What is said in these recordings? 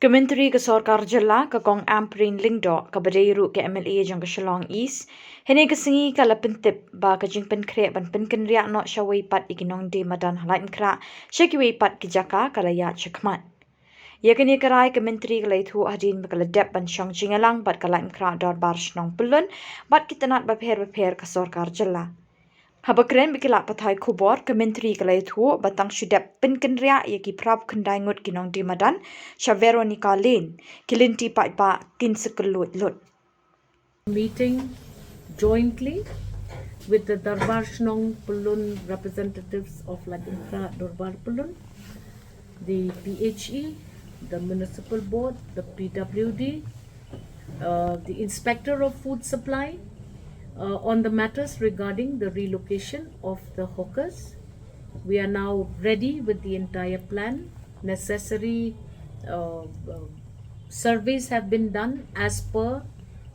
Kementeri ke Khuborjylla ke Kong Amprin Lingdo ke Badairu ke MLA jong ke Shillong East. Hene ke singi kala pentip ba ke jing Pynkynriah ban Pynkynriah no Shawei pat iki Nongdie Madan Laitumkhrah Shekiwei pat ki jaka kala ya chekmat. Yakini kerai Kementeri ke Laitu hadin bakala dep ban shong jingalang bat ke Laitumkhrah dor bar shnong pulun bat kitanat bapher ke Khuborjylla. Habakren bikila pathai Khubor Kementeri ke Laitu batang shudep Pynkynriah yaki prab kendai ngut ki Nongdie Madan Veronica Lane kilinti Peit ba kin sekelut lut. Meeting jointly with the Darbar Shnong Pulun representatives of Laitumkhrah Darbar Pulun, the PHE, the Municipal Board, the PWD, the Inspector of Food Supply, on the matters regarding the relocation of the hawkers. We are now ready with the entire plan. Necessary surveys have been done as per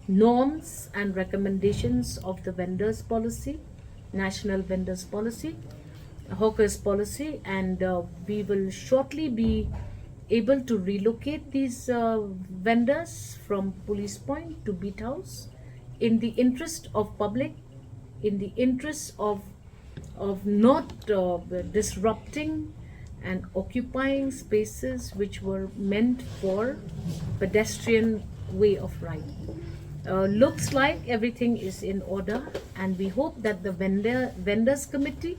norms and recommendations of the vendors policy, national vendors policy, hawkers policy, and we will shortly be able to relocate these vendors from Police Point to Beat House in the interest of public, in the interest of not disrupting and occupying spaces which were meant for pedestrian way of ride. Looks like everything is in order, and we hope that the vendors committee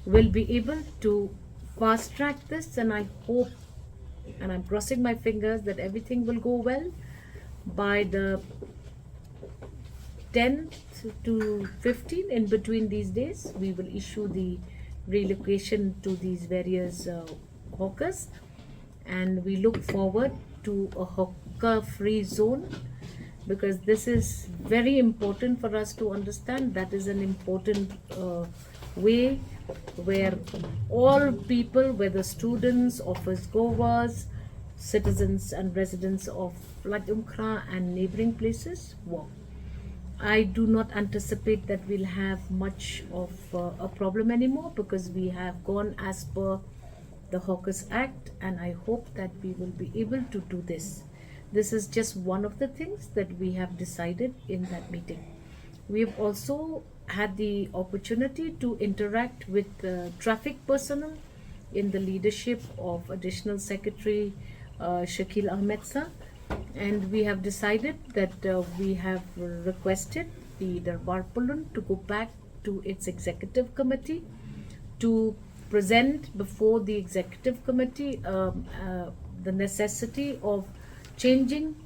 will be able to fast track this, and I hope, and I'm crossing my fingers, that everything will go well. By the 10th to 15th, in between these days, we will issue the relocation to these various hawkers, and we look forward to a hawker free zone, because this is very important for us to understand. That is an important way where all people, whether students, office goers, citizens and residents of Laitumkhrah and neighboring places, walk. I do not anticipate that we'll have much of a problem anymore, because we have gone as per the Hawkers Act, and I hope that we will be able to do this. This is just one of the things that we have decided in that meeting. We have also had the opportunity to interact with traffic personnel in the leadership of Additional Secretary Shakil Ahmed Sir, and we have decided that we have requested the Darbar Pulun to go back to its executive committee to present before the executive committee the necessity of changing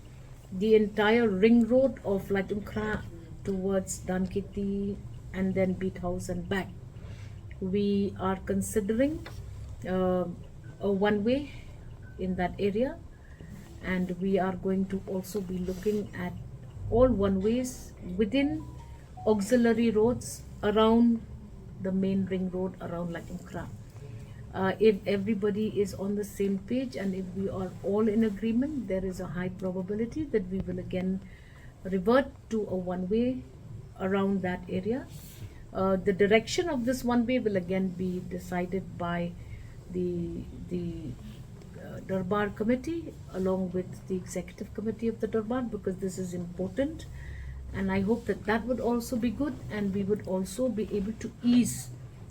the entire ring road of Laitumkhrah towards Dankiti and then Beat House and back. We are considering a one-way in that area, and we are going to also be looking at all one-ways within auxiliary roads around the main ring road around Laitumkhrah. If everybody is on the same page and if we are all in agreement, there is a high probability that we will again revert to a one-way around that area. The direction of this one-way will again be decided by the Darbar committee along with the executive committee of the Darbar, because this is important, and I hope that that would also be good, and we would also be able to ease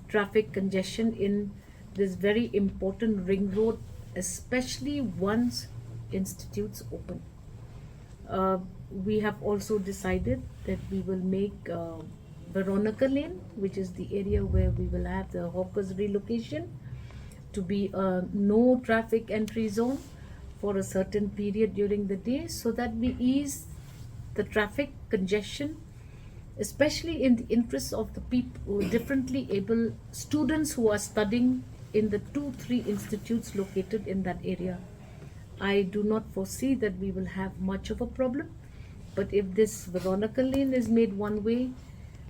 traffic congestion in this very important ring road, especially once institutes open. We have also decided that we will make Veronica Lane, which is the area where we will have the hawkers relocation, to be a no traffic entry zone for a certain period during the day, so that we ease the traffic congestion, especially in the interest of the people, differently able students who are studying in the 2-3 institutes located in that area. I do not foresee that we will have much of a problem, but if this Veronica Lane is made one way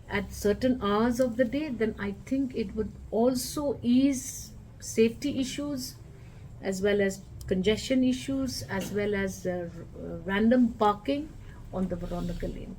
at certain hours of the day, then I think it would also ease safety issues as well as congestion issues, as well as random parking on the Veronica Lane.